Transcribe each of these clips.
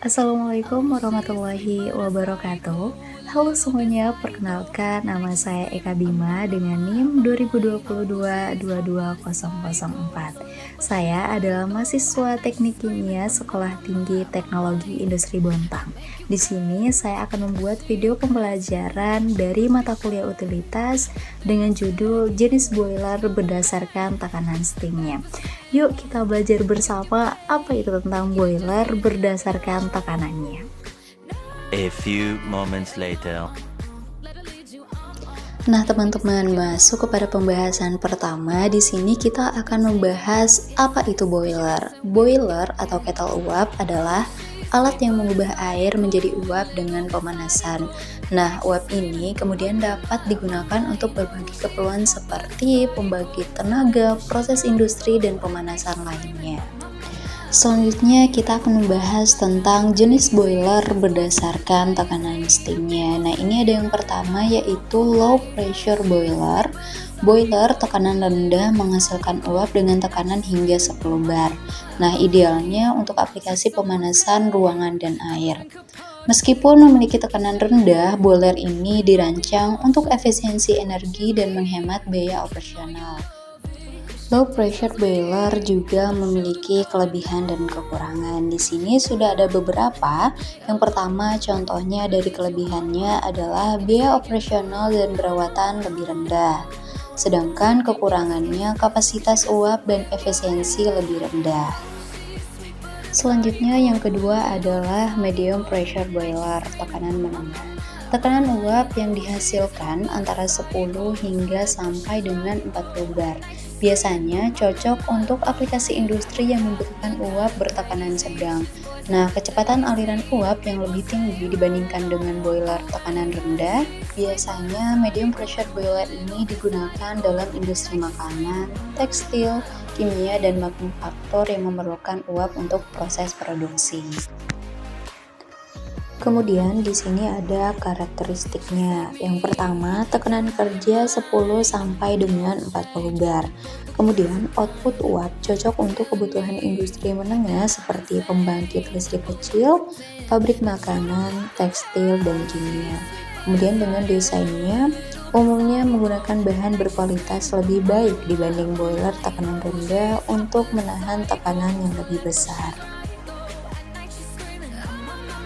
Assalamualaikum warahmatullahi wabarakatuh. Halo semuanya, perkenalkan nama saya Eka Bima dengan NIM 2022-22004. Saya adalah mahasiswa Teknik Kimia Sekolah Tinggi Teknologi Industri Bontang. Di sini saya akan membuat video pembelajaran dari mata kuliah utilitas dengan judul jenis boiler berdasarkan tekanan steamnya. Yuk kita belajar bersama apa itu tentang boiler berdasarkan tekanannya. A few moments later. Nah, teman-teman, masuk kepada pembahasan pertama. Di sini kita akan membahas apa itu boiler. Boiler atau kettle uap adalah alat yang mengubah air menjadi uap dengan pemanasan. Nah, uap ini kemudian dapat digunakan untuk berbagai keperluan seperti pembangkit tenaga, proses industri, dan pemanasan lainnya. Selanjutnya kita akan membahas tentang jenis boiler berdasarkan tekanan steamnya. Nah, ini ada yang pertama yaitu low pressure boiler. Boiler tekanan rendah menghasilkan uap dengan tekanan hingga 10 bar. Nah, idealnya untuk aplikasi pemanasan ruangan dan air. Meskipun memiliki tekanan rendah, boiler ini dirancang untuk efisiensi energi dan menghemat biaya operasional. Low pressure boiler juga memiliki kelebihan dan kekurangan. Di sini sudah ada beberapa. Yang pertama, contohnya dari kelebihannya adalah biaya operasional dan perawatan lebih rendah. Sedangkan kekurangannya kapasitas uap dan efisiensi lebih rendah. Selanjutnya yang kedua adalah medium pressure boiler, tekanan menengah. Tekanan uap yang dihasilkan antara 10 hingga sampai dengan 40 bar. Biasanya cocok untuk aplikasi industri yang membutuhkan uap bertekanan sedang. Nah, kecepatan aliran uap yang lebih tinggi dibandingkan dengan boiler tekanan rendah. Biasanya medium pressure boiler ini digunakan dalam industri makanan, tekstil, kimia, dan manufaktur yang memerlukan uap untuk proses produksi. Kemudian di sini ada karakteristiknya. Yang pertama, tekanan kerja 10 sampai dengan 40 bar. Kemudian output uap cocok untuk kebutuhan industri menengah seperti pembangkit listrik kecil, pabrik makanan, tekstil, dan kimia. Kemudian dengan desainnya umumnya menggunakan bahan berkualitas lebih baik dibanding boiler tekanan rendah untuk menahan tekanan yang lebih besar.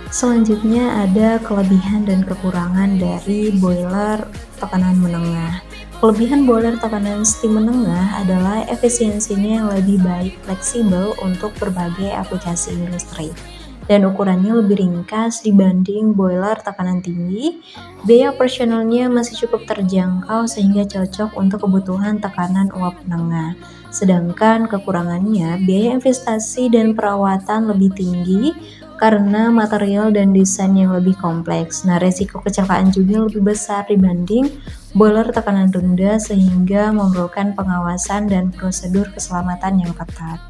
Selanjutnya ada kelebihan dan kekurangan dari boiler tekanan menengah. Kelebihan boiler tekanan steam menengah adalah efisiensinya yang lebih baik, fleksibel untuk berbagai aplikasi industri, dan ukurannya lebih ringkas dibanding boiler tekanan tinggi. Biaya operasionalnya masih cukup terjangkau sehingga cocok untuk kebutuhan tekanan uap menengah. Sedangkan kekurangannya, biaya investasi dan perawatan lebih tinggi karena material dan desain yang lebih kompleks. Nah, resiko kecelakaan juga lebih besar dibanding boiler tekanan rendah sehingga memerlukan pengawasan dan prosedur keselamatan yang ketat.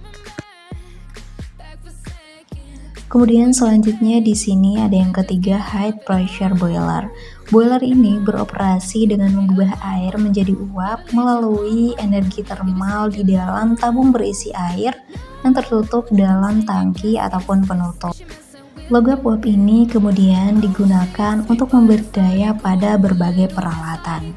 Kemudian selanjutnya di sini ada yang ketiga, high pressure boiler. Boiler ini beroperasi dengan mengubah air menjadi uap melalui energi termal di dalam tabung berisi air yang tertutup dalam tangki ataupun penutup. Logam uap ini kemudian digunakan untuk memberi daya pada berbagai peralatan.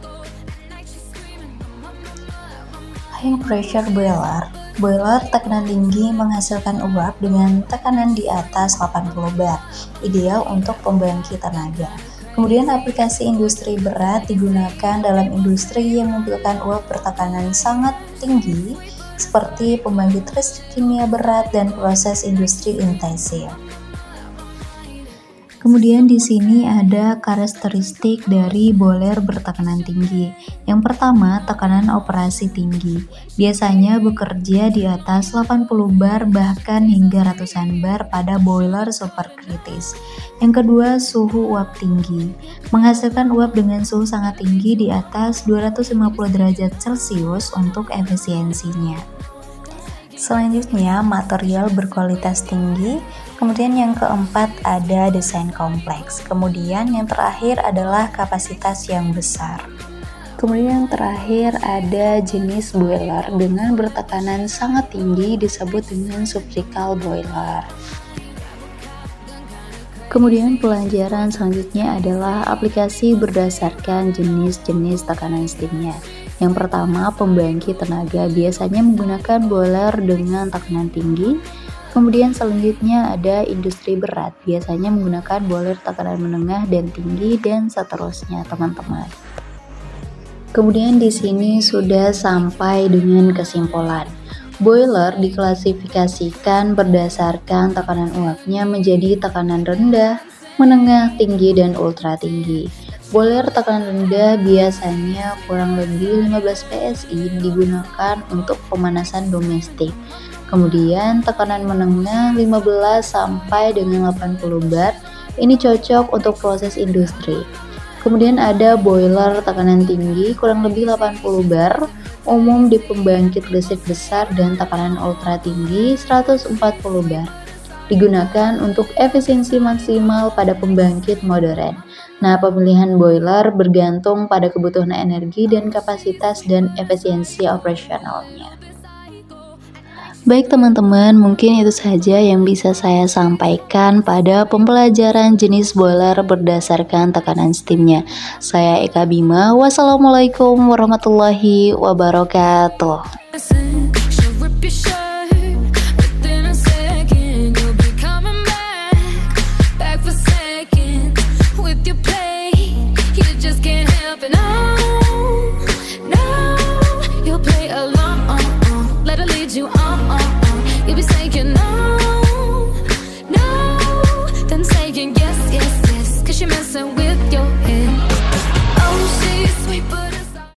High pressure boiler. Boiler tekanan tinggi menghasilkan uap dengan tekanan di atas 80 bar, ideal untuk pembangkit tenaga. Kemudian aplikasi industri berat digunakan dalam industri yang membutuhkan uap bertekanan sangat tinggi seperti pembangkit listrik kimia berat dan proses industri intensif. Kemudian di sini ada karakteristik dari boiler bertekanan tinggi. Yang pertama, tekanan operasi tinggi. Biasanya bekerja di atas 80 bar bahkan hingga ratusan bar pada boiler superkritis. Yang kedua, suhu uap tinggi. Menghasilkan uap dengan suhu sangat tinggi di atas 250 derajat Celcius untuk efisiensinya. Selanjutnya, material berkualitas tinggi. Kemudian yang keempat ada desain kompleks. Kemudian yang terakhir adalah kapasitas yang besar. Kemudian yang terakhir ada jenis boiler dengan bertekanan sangat tinggi disebut dengan subcritical boiler. Kemudian pelajaran selanjutnya adalah aplikasi berdasarkan jenis-jenis tekanan steamnya. Yang pertama, pembangkit tenaga biasanya menggunakan boiler dengan tekanan tinggi. Kemudian selanjutnya ada industri berat, biasanya menggunakan boiler tekanan menengah dan tinggi, dan seterusnya teman-teman. Kemudian di sini sudah sampai dengan kesimpulan. Boiler diklasifikasikan berdasarkan tekanan uapnya menjadi tekanan rendah, menengah, tinggi, dan ultra tinggi. Boiler tekanan rendah biasanya kurang lebih 15 PSI digunakan untuk pemanasan domestik. Kemudian tekanan menengah 15 sampai dengan 80 bar, ini cocok untuk proses industri. Kemudian ada boiler tekanan tinggi kurang lebih 80 bar, umum di pembangkit listrik besar dan tekanan ultra tinggi 140 bar. Digunakan untuk efisiensi maksimal pada pembangkit modern. Nah, pemilihan boiler bergantung pada kebutuhan energi dan kapasitas dan efisiensi operasionalnya. Baik teman-teman, mungkin itu saja yang bisa saya sampaikan pada pembelajaran jenis boiler berdasarkan tekanan steamnya. Saya Eka Bima, wassalamualaikum warahmatullahi wabarakatuh. With your play, you just can't help it.